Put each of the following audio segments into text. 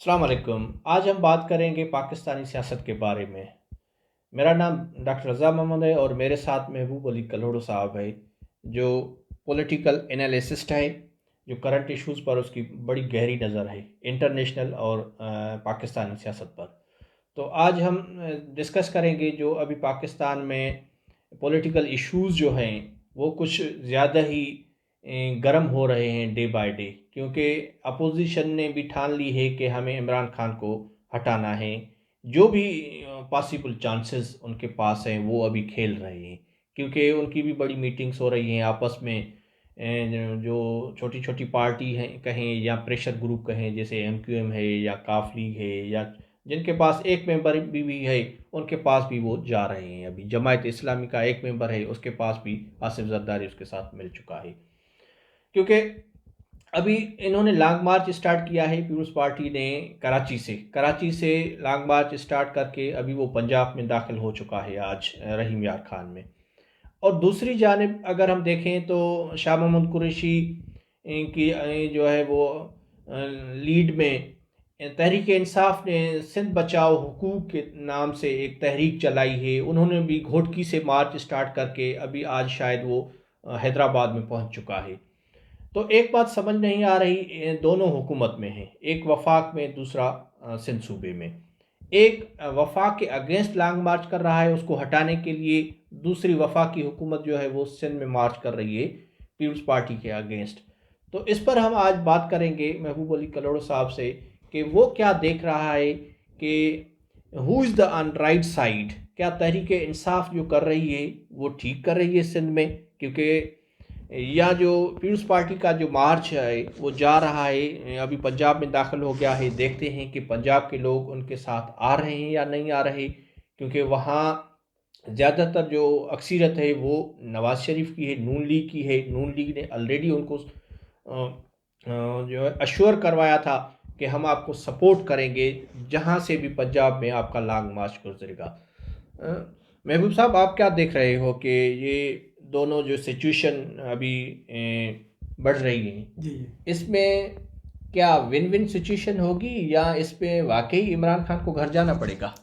अस्सलाम वालेकुम। आज हम बात करेंगे पाकिस्तानी सियासत के बारे में। मेरा नाम डॉक्टर रज़ा मोहम्मद है और मेरे साथ महबूब अली कलोड़ो साहब है, जो पॉलिटिकल एनालिसिस्ट है, जो करंट इश्यूज़ पर उसकी बड़ी गहरी नज़र है, इंटरनेशनल और पाकिस्तानी सियासत पर। तो आज हम डिस्कस करेंगे जो अभी पाकिस्तान में पॉलिटिकल इश्यूज़ जो हैं वो कुछ ज़्यादा ही गर्म हो रहे हैं डे बाय डे, क्योंकि अपोजिशन ने भी ठान ली है कि हमें इमरान खान को हटाना है। जो भी पॉसिबल चांसेस उनके पास हैं वो अभी खेल रहे हैं, क्योंकि उनकी भी बड़ी मीटिंग्स हो रही हैं आपस में। जो छोटी छोटी पार्टी हैं कहें या प्रेशर ग्रुप कहें, जैसे एमक्यूएम है या काफ लीग है, या जिनके पास एक मेंबर भी है उनके पास भी वो जा रहे हैं। अभी जमायत इस्लामी का एक मेंबर है, उसके पास भी आसिफ जरदारी उसके साथ मिल चुका है, क्योंकि अभी इन्होंने लॉन्ग मार्च स्टार्ट किया है। पीपल्स पार्टी ने कराची से लॉन्ग मार्च स्टार्ट करके अभी वो पंजाब में दाखिल हो चुका है आज रहीम यार खान में। और दूसरी जानिब अगर हम देखें तो शाह मोहम्मद कुरैशी की जो है वो लीड में तहरीक इंसाफ ने सिंध बचाओ हुकूक के नाम से एक तहरीक चलाई है। उन्होंने भी घोटकी से मार्च स्टार्ट करके अभी आज शायद वो हैदराबाद में पहुंच चुका है। तो एक बात समझ नहीं आ रही, दोनों हुकूमत में हैं, एक वफाक में, दूसरा सिंध सूबे में। एक वफाक के अगेंस्ट लॉन्ग मार्च कर रहा है उसको हटाने के लिए, दूसरी वफाक की हुकूमत जो है वो सिंध में मार्च कर रही है पीपल्स पार्टी के अगेंस्ट। तो इस पर हम आज बात करेंगे महबूब अली कलोड़ो साहब से कि वो क्या देख रहा है कि who is the on right side. क्या तहरीक इंसाफ जो कर रही है वो ठीक कर रही है सिंध में, क्योंकि या जो पीपल्स पार्टी का जो मार्च है वो जा रहा है, अभी पंजाब में दाखिल हो गया है। देखते हैं कि पंजाब के लोग उनके साथ आ रहे हैं या नहीं आ रहे, क्योंकि वहाँ ज़्यादातर जो अक्सरियत है वो नवाज़ शरीफ की है, नून लीग की है। नून लीग ने ऑलरेडी उनको जो है अश्योर करवाया था कि हम आपको सपोर्ट करेंगे जहाँ से भी पंजाब में आपका लॉन्ग मार्च गुजरेगा। महबूब साहब, आप क्या देख रहे हो कि ये दोनों जो सिचुएशन अभी बढ़ रही है, जी जी। इसमें क्या विन विन सिचुएशन होगी या इसमें वाकई इमरान खान को घर जाना पड़ेगा?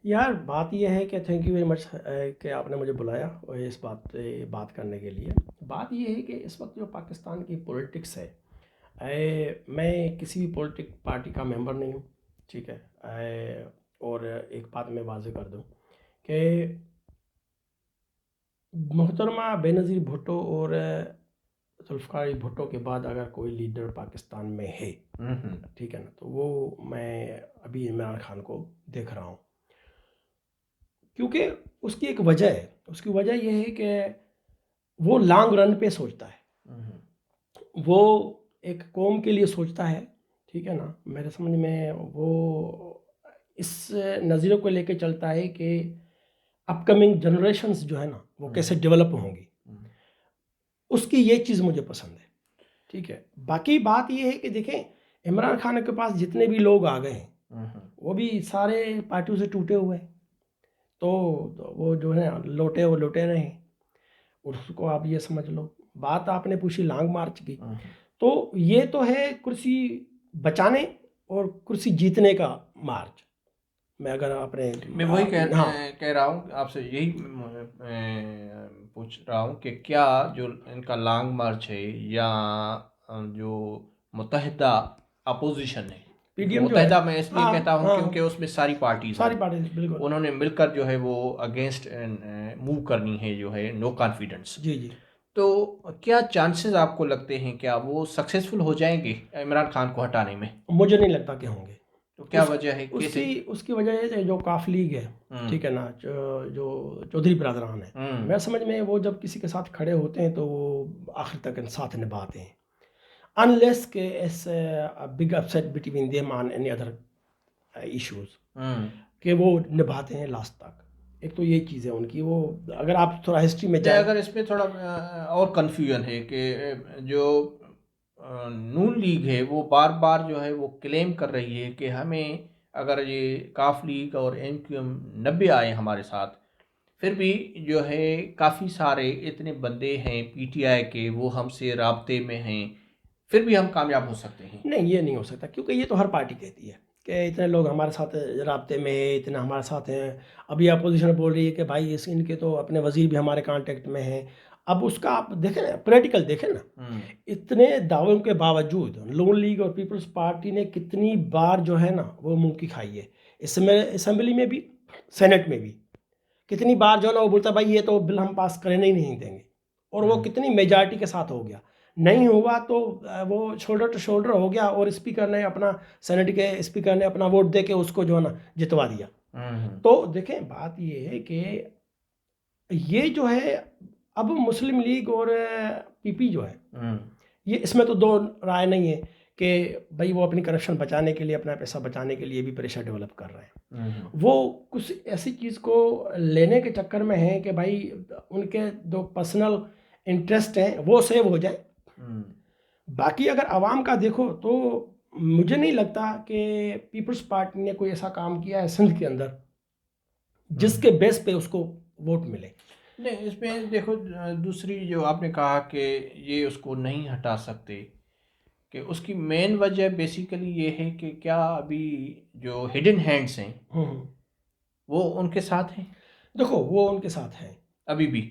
यार बात यह है कि थैंक यू वेरी मच कि आपने मुझे बुलाया और इस बात पे बात करने के लिए। बात यह है कि इस वक्त जो पाकिस्तान की पॉलिटिक्स है, मैं किसी भी पॉलिटिक पार्टी का मेंबर नहीं हूँ, ठीक है। और एक बात मैं वाज़ेह कर दूँ कि मोहतरमा बेनज़ीर भुट्टो और जुल्फ़िकार अली भुट्टो के बाद अगर कोई लीडर पाकिस्तान में है, ठीक है ना, तो वो मैं अभी इमरान खान को देख रहा हूँ। क्योंकि उसकी एक वजह है, उसकी वजह यह है कि वो लॉन्ग रन पे सोचता है, वो एक कौम के लिए सोचता है, ठीक है ना। मेरे समझ में वो इस नज़रिए को लेके चलता है कि अपकमिंग जनरेशन्स जो है ना वो कैसे डेवलप होंगी। उसकी ये चीज़ मुझे पसंद है, ठीक है। बाकी बात ये है कि देखें, इमरान खान के पास जितने भी लोग आ गए हैं वो भी सारे पार्टियों से टूटे हुए हैं। तो वो जो है लौटे वो लौटे रहे हैं। और उसको आप ये समझ लो, बात आपने पूछी लॉन्ग मार्च की, तो ये तो है कुर्सी बचाने और कुर्सी जीतने का मार्च। मैं अगर अपने मैं वही हाँ कह रहा हूँ आपसे, यही पूछ रहा हूँ कि क्या जो इनका लॉन्ग मार्च है या जो मुत्तहिदा अपोजिशन है, पीडीएम जो है, मुत्तहिदा मैं इसलिए हाँ कहता हूँ हाँ, क्योंकि उसमें सारी पार्टीज सारी हैं, पार्टी बिल्कुल। उन्होंने मिलकर जो है वो अगेंस्ट मूव करनी है, जो है नो कॉन्फिडेंस। जी जी। तो क्या चांसेस आपको लगते हैं, क्या वो सक्सेसफुल हो जाएंगे इमरान खान को हटाने में? मुझे नहीं लगता कि होंगे। तो क्या उस वजह है, कैसे? उसकी उसकी वजह ये है जो काफ लीग है, ठीक है ना, जो चौधरी बरदरान है, हम्म मेरे समझ में वो जब किसी के साथ खड़े होते हैं तो वो आखिर तक साथ निभाते हैं, अनलेस के इस big upset between them on any other issues, hmm कि वो निभाते हैं लास्ट तक। एक तो ये चीज़ है उनकी, वो अगर आप थोड़ा हिस्ट्री में नहीं, जाएं। अगर इसमें थोड़ा और कन्फ्यूजन है कि जो नून लीग है वो बार बार जो है वो क्लेम कर रही है कि हमें, अगर ये काफ लीग और एमक्यूएम 90 आए हमारे साथ, फिर भी जो है काफ़ी सारे इतने बंदे हैं पीटीआई के वो हमसे राब्ते में हैं, फिर भी हम कामयाब हो सकते हैं? नहीं, ये नहीं हो सकता, क्योंकि ये तो हर पार्टी कहती है कि इतने लोग हमारे साथ राब्ते में है, इतने हमारे साथ हैं। अभी अपोजिशन बोल रही है कि भाई इनके तो अपने वज़ीर भी हमारे कांटेक्ट में हैं। अब उसका आप देखें ना, प्रैक्टिकल देखें ना, इतने दावों के बावजूद नून लीग और पीपल्स पार्टी ने कितनी बार जो है ना वो मुँह की खाई है। इसमें असेंबली में भी, सेनेट में भी कितनी बार जो है ना वो बोलता है भाई ये तो बिल हम पास करने ही नहीं देंगे, और वो कितनी मेजॉरिटी के साथ हो गया। नहीं हुआ तो वो शोल्डर टू शोल्डर हो गया, और स्पीकर ने अपना, सेनेट के स्पीकर ने अपना वोट दे के उसको जो है ना जितवा दिया। तो देखें, बात ये है कि ये जो है अब मुस्लिम लीग और पीपी जो है, ये इसमें तो दो राय नहीं है कि भाई वो अपनी करप्शन बचाने के लिए, अपना पैसा बचाने के लिए भी प्रेशर डेवलप कर रहे हैं। वो कुछ ऐसी चीज़ को लेने के चक्कर में है कि भाई उनके दो पर्सनल इंटरेस्ट हैं वो सेव हो जाए। बाकी अगर आवाम का देखो तो मुझे नहीं लगता कि पीपल्स पार्टी ने कोई ऐसा काम किया है सिंध के अंदर जिसके बेस पे उसको वोट मिले। नहीं, इसमें देखो दूसरी जो आपने कहा कि ये उसको नहीं हटा सकते, कि उसकी मेन वजह बेसिकली ये है कि क्या अभी जो हिडन हैंड्स हैं वो उनके साथ हैं? देखो, वो उनके साथ हैं अभी भी।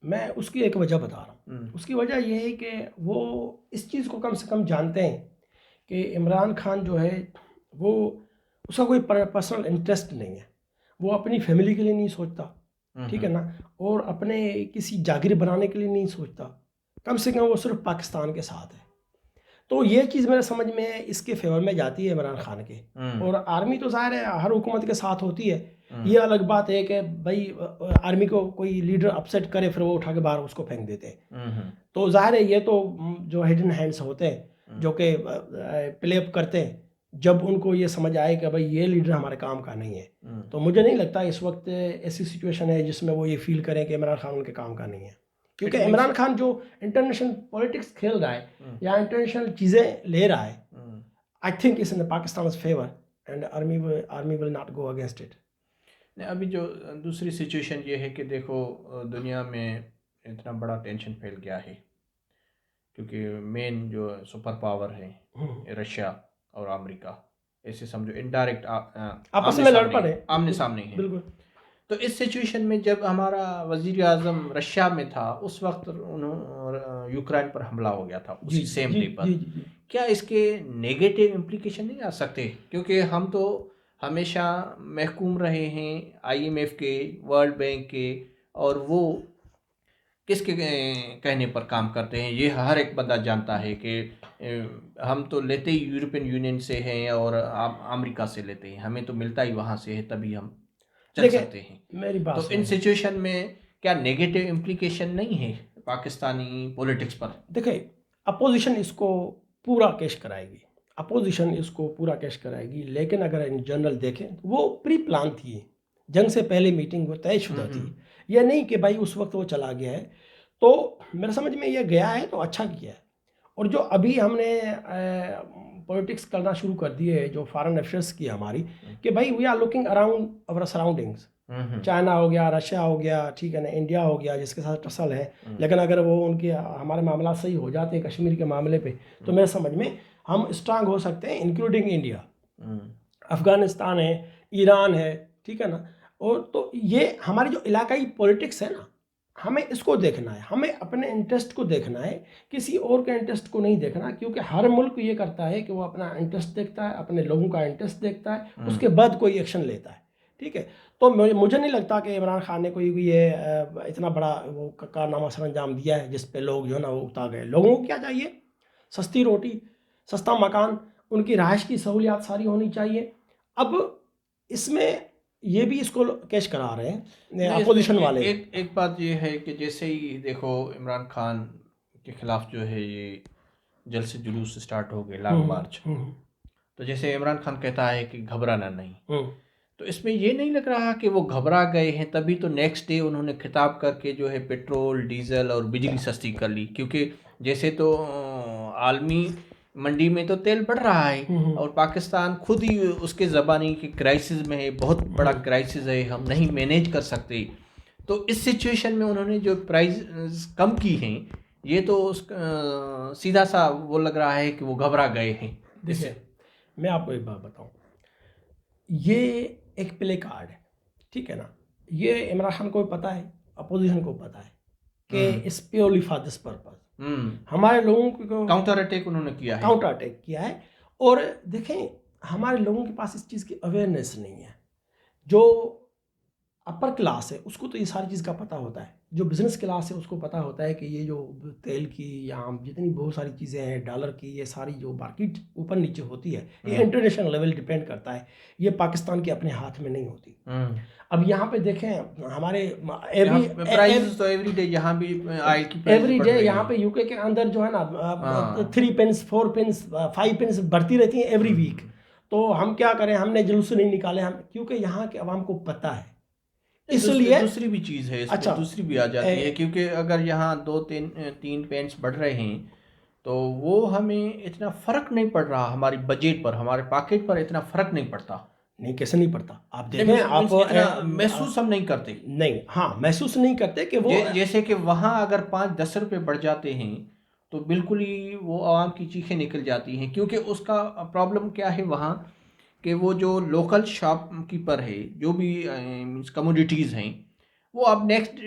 मैं उसकी एक वजह बता रहा हूँ। उसकी वजह ये है कि वो इस चीज़ को कम से कम जानते हैं कि इमरान खान जो है वो, उसका कोई पर्सनल इंटरेस्ट नहीं है, वो अपनी फैमिली के लिए नहीं सोचता, ठीक है ना, और अपने किसी जागीर बनाने के लिए नहीं सोचता, कम से कम वो सिर्फ पाकिस्तान के साथ है। तो ये चीज़ मेरे समझ में इसके फेवर में जाती है इमरान खान के। और आर्मी तो ज़ाहिर है हर हुकूमत के साथ होती है। ये अलग बात है कि भाई आर्मी को कोई लीडर अपसेट करे फिर वो उठा के बाहर उसको फेंक देते हैं। तो ज़ाहिर है ये तो जो हिडन हैंड्स होते हैं जो कि प्ले अप करते हैं, जब उनको ये समझ आए कि भाई ये लीडर हमारे काम का नहीं है, तो मुझे नहीं लगता इस वक्त ऐसी सिचुएशन है जिसमें वो ये फील करें कि इमरान खान उनके काम का नहीं है। क्योंकि इमरान खान जो इंटरनेशनल पॉलिटिक्स खेल रहा है या इंटरनेशनल चीज़ें ले रहा है, I think it's in Pakistan favour and army will not go against it. अभी जो दूसरी सिचुएशन ये है कि देखो दुनिया में इतना बड़ा टेंशन फैल गया है क्योंकि मेन जो सुपर पावर है रशिया और अमेरिका, ऐसे समझो इनडायरेक्ट आपस में लड़ पड़े, आमने सामने है। बिल्कुल। तो इस सिचुएशन में जब हमारा वजीर आज़म रशिया में था उस वक्त उन्होंने यूक्रेन पर हमला हो गया था उसी सेम डे पर। क्या इसके नेगेटिव इम्प्लीकेशन नहीं आ सकते? क्योंकि हम तो हमेशा महकूम रहे हैं IMF के, वर्ल्ड बैंक के, और वो किसके कहने पर काम करते हैं ये हर एक बंदा जानता है कि हम तो लेते ही यूरोपियन यूनियन से हैं और अमेरिका से लेते हैं, हमें तो मिलता ही वहाँ से है, तभी हम चल सकते हैं। मेरी बात तो इन सिचुएशन में क्या नेगेटिव इम्प्लीकेशन नहीं है पाकिस्तानी पॉलिटिक्स पर? देखिए, अपोजिशन इसको पूरा कैश कराएगी, लेकिन अगर इन जनरल देखें तो वो प्री प्लान थी, जंग से पहले मीटिंग वो तयशुदा थी। यह नहीं कि भाई उस वक्त वो चला गया है। तो मेरे समझ में ये गया है तो अच्छा किया है। और जो अभी हमने पॉलिटिक्स करना शुरू कर दी है, जो फॉरेन अफेयर्स की हमारी, कि भाई we are looking around our surroundings, China हो गया, रशिया हो गया, ठीक है ना, इंडिया हो गया जिसके साथ टसल है, लेकिन अगर वो उनके हमारे मामला सही हो जाते हैं कश्मीर के मामले पे, तो मेरे समझ में हम स्ट्रांग हो सकते हैं, इंक्लूडिंग इंडिया, अफ़गानिस्तान है, ईरान है, ठीक है ना। और तो ये हमारी जो इलाकाई पॉलिटिक्स है ना, हमें इसको देखना है, हमें अपने इंटरेस्ट को देखना है, किसी और के इंटरेस्ट को नहीं देखना। क्योंकि हर मुल्क ये करता है कि वो अपना इंटरेस्ट देखता है, अपने लोगों का इंटरेस्ट देखता है, उसके बाद कोई एक्शन लेता है, ठीक है। तो मुझे नहीं लगता कि इमरान खान ने कोई ये इतना बड़ा वो कारनामा सर अंजाम दिया है जिस पे लोग जो है ना वो उतार गए। लोगों को क्या चाहिए? सस्ती रोटी, सस्ता मकान, उनकी रहाइश की सहूलियात सारी होनी चाहिए। अब इसमें ये भी इसको कैश करा रहे हैं अपोजिशन वाले। एक बात ये है कि जैसे ही देखो इमरान खान के खिलाफ जो है ये जल्द से जुलूस स्टार्ट हो गए, लॉन्ग मार्च, तो जैसे इमरान खान कहता है कि घबराना नहीं, तो इसमें ये नहीं लग रहा कि वो घबरा गए हैं, तभी तो नेक्स्ट डे उन्होंने खिताब करके जो है पेट्रोल, डीजल और बिजली सस्ती कर ली। क्योंकि जैसे तो आलमी मंडी में तो तेल बढ़ रहा है और पाकिस्तान खुद ही उसके ज़बानी के क्राइसिस में है, बहुत बड़ा क्राइसिस है, हम नहीं मैनेज कर सकते। तो इस सिचुएशन में उन्होंने जो प्राइस कम की हैं ये तो सीधा सा वो लग रहा है कि वो घबरा गए हैं। देखिए, मैं आपको एक बात बताऊं, ये एक प्ले कार्ड है, ठीक है ना। ये इमरान खान को भी पता है, अपोजिशन को पता है कि it's purely for this purpose. हमारे लोगों को काउंटर अटैक उन्होंने किया है, काउंटर अटैक किया है। और देखें, हमारे लोगों के पास इस चीज़ की अवेयरनेस नहीं है। जो अपर क्लास है उसको तो ये सारी चीज़ का पता होता है, जो बिज़नेस क्लास है उसको पता होता है कि ये जो तेल की या जितनी बहुत सारी चीज़ें हैं, डॉलर की, ये सारी जो मार्केट ऊपर नीचे होती है, ये इंटरनेशनल लेवल डिपेंड करता है, ये पाकिस्तान के अपने हाथ में नहीं होती। अब यहाँ पे देखें, हमारे प्राइस तो एवरी डे यहाँ भी ऑयल की प्राइस एवरी डे यहाँ पे यूके के अंदर जो है ना 3 पेंस 4 पेंस 5 पेंस बढ़ती रहती हैं एवरी वीक। तो हम क्या करें, हमने जुलूस नहीं निकाले हम, क्योंकि यहाँ के अवाम को पता है। इसलिए दूसरी भी चीज़ है, अच्छा दूसरी भी आ जाती है, क्योंकि अगर यहाँ 2-3 पेंट्स बढ़ रहे हैं तो वो हमें इतना फ़र्क नहीं पड़ रहा, हमारी बजट पर, हमारे पॉकेट पर इतना फ़र्क नहीं पड़ता। नहीं, कैसे नहीं पड़ता? आप देखें, आप महसूस हम नहीं करते। नहीं, हाँ, महसूस नहीं करते कि वो जैसे कि वहाँ अगर 5-10 रुपये बढ़ जाते हैं तो बिल्कुल ही वो आवाम की चीखें निकल जाती हैं, क्योंकि उसका प्रॉब्लम क्या है वहाँ कि वो जो लोकल शॉपकीपर है, जो भी मीन्स कमोडिटीज़ हैं, वो अब नेक्स्ट